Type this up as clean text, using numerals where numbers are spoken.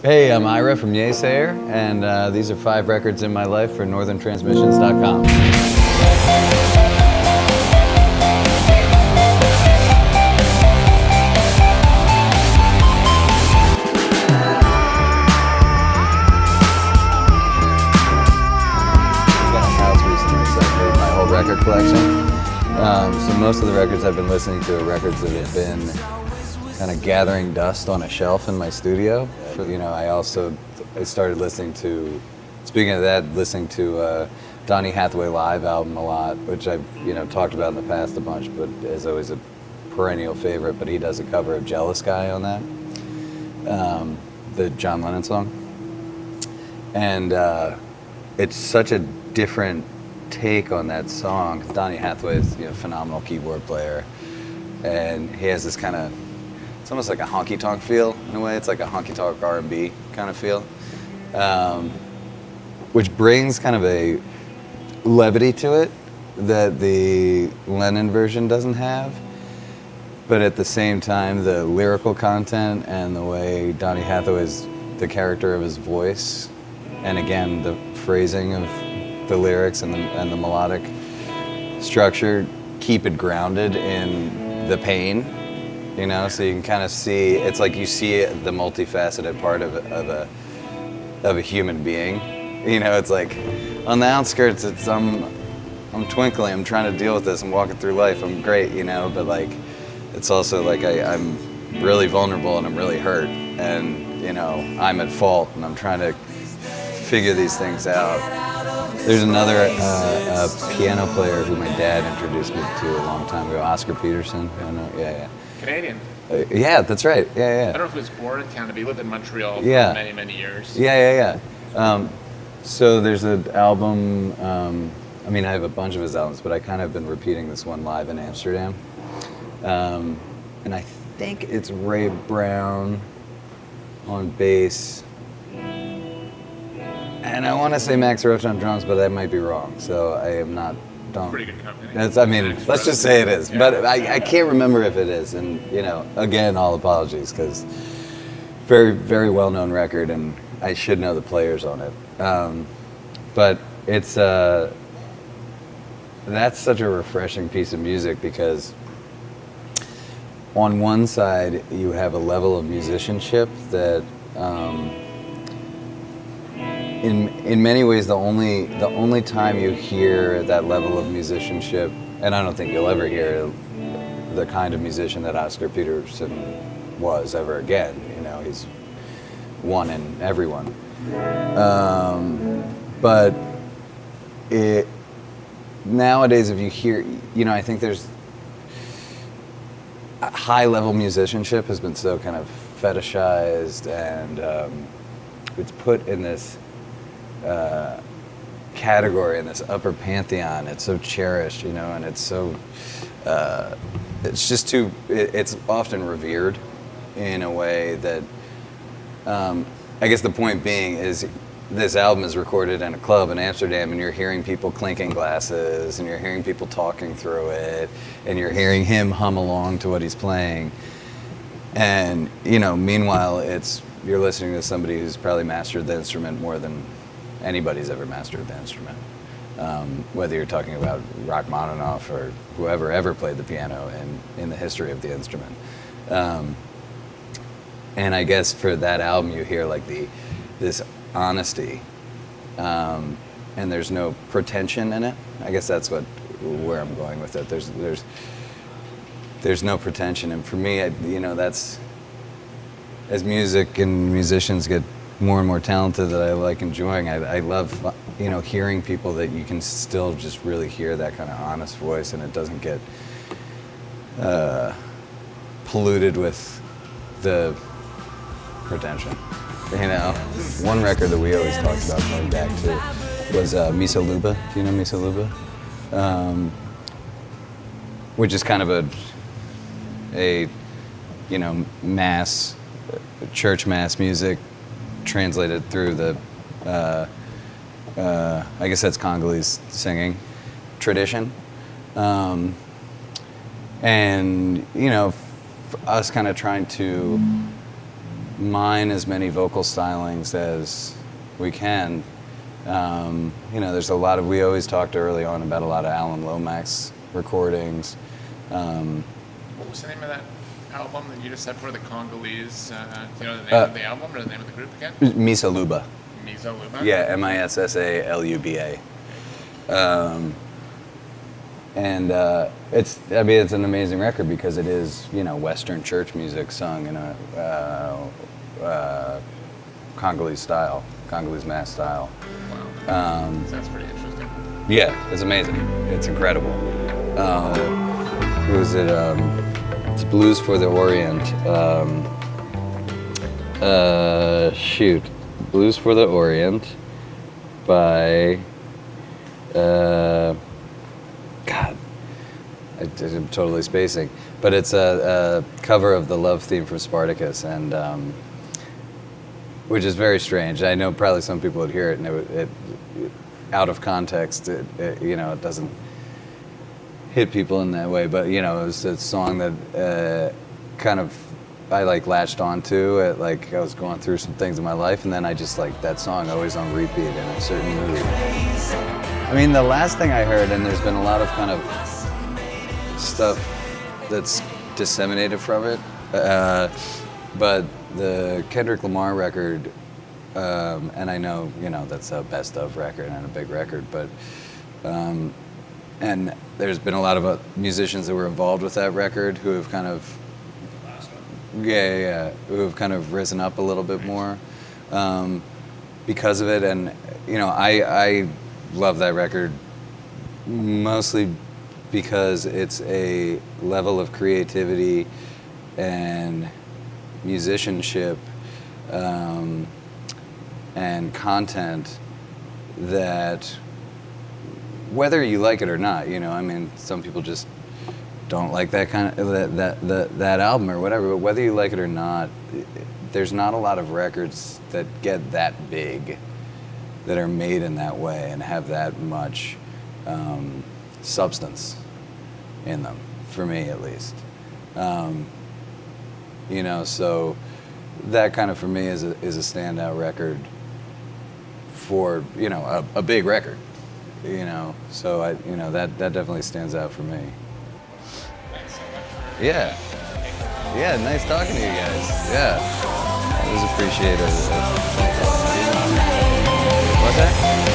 Hey, I'm Ira from Yeasayer, and these are 5 records in my life for northerntransmissions.com. Record collection. So most of the records I've been listening to are records that have been kind of gathering dust on a shelf in my studio. I started listening to, speaking of that, listening to Donny Hathaway live album a lot, which I've talked about in the past a bunch, but is always a perennial favorite. But he does a cover of Jealous Guy on that, the John Lennon song, and it's such a different take on that song. Donny Hathaway is a phenomenal keyboard player, and he has this kind of, it's almost like a honky-tonk feel in a way. It's like a honky-tonk R&B kind of feel, which brings kind of a levity to it that the Lennon version doesn't have. But at the same time, the lyrical content and the way Donny Hathaway's, the character of his voice, and again, the phrasing of the lyrics and the melodic structure keep it grounded in the pain, so you can kind of see, it's like you see the multifaceted part of a human being. It's like on the outskirts, it's I'm twinkling, I'm trying to deal with this, I'm walking through life, I'm great, but like it's also like I'm really vulnerable and I'm really hurt, and I'm at fault and I'm trying to figure these things out. There's another piano player who my dad introduced me to a long time ago, Oscar Peterson. Yeah. Canadian. Yeah, that's right. Yeah. I don't know if he was born in Canada, but he lived in Montreal for many, many years. Yeah. So there's an album, I have a bunch of his albums, but I kind of been repeating this one live in Amsterdam. And I think it's Ray Brown on bass. And I want to say Max Roach on drums, but that might be wrong. So I am not. Pretty good company. Let's just say it is. Yeah. But I can't remember if it is. And again, all apologies, because very, very well-known record, and I should know the players on it. But it's that's such a refreshing piece of music, because on one side you have a level of musicianship that. In many ways, the only time you hear that level of musicianship, and I don't think you'll ever hear the kind of musician that Oscar Peterson was ever again. He's one in everyone. But nowadays, if you hear, I think there's high-level musicianship has been so kind of fetishized, and it's put in this category, in this upper pantheon. It's so cherished, and it's so it's just too, it's often revered in a way that I guess the point being is this album is recorded in a club in Amsterdam, and you're hearing people clinking glasses, and you're hearing people talking through it, and you're hearing him hum along to what he's playing, and meanwhile you're listening to somebody who's probably mastered the instrument more than anybody's ever mastered the instrument. Whether you're talking about Rachmaninoff or whoever ever played the piano in the history of the instrument. And I guess for that album you hear like this honesty, and there's no pretension in it. I guess that's where I'm going with it. There's no pretension, and for me, that's, as music and musicians get more and more talented, that I like enjoying. I love, hearing people that you can still just really hear that kind of honest voice, and it doesn't get polluted with the pretension. One record that we always talked about going back to was Missa Luba. Do you know Missa Luba? Which is kind of a church mass music translated through the, I guess that's Congolese singing tradition. And, us kind of trying to mine as many vocal stylings as we can. There's a lot of, we always talked early on about a lot of Alan Lomax recordings. What was the name of that album that you just said for the Congolese? Do you know the name of the album or the name of the group again? Missa Luba. Missa Luba? Yeah, Missaluba. It's an amazing record because it is, Western church music sung in a Congolese style, Congolese mass style. Wow. That's pretty interesting. Yeah, it's amazing. It's incredible. Who is it? It's Blues for the Orient. Blues for the Orient by, God, I'm totally spacing. But it's a cover of the love theme from Spartacus, and which is very strange. I know probably some people would hear it, and it out of context, it doesn't hit people in that way. But it was a song that kind of I latched onto. I was going through some things in my life, and then I just that song always on repeat in a certain mood. I mean, the last thing I heard, and there's been a lot of kind of stuff that's disseminated from it, but the Kendrick Lamar record, and I know that's a best of record and a big record, but and there's been a lot of musicians that were involved with that record who have kind of who have kind of risen up a little bit more because of it. And I love that record mostly because it's a level of creativity and musicianship and content that, whether you like it or not, some people just don't like that kind of that album or whatever. But whether you like it or not, there's not a lot of records that get that big, that are made in that way and have that much substance in them, for me at least. So that kind of for me is a standout record for a big record. So that definitely stands out for me. Thanks so much. Yeah, nice talking to you guys. Yeah, it was appreciated. What's that?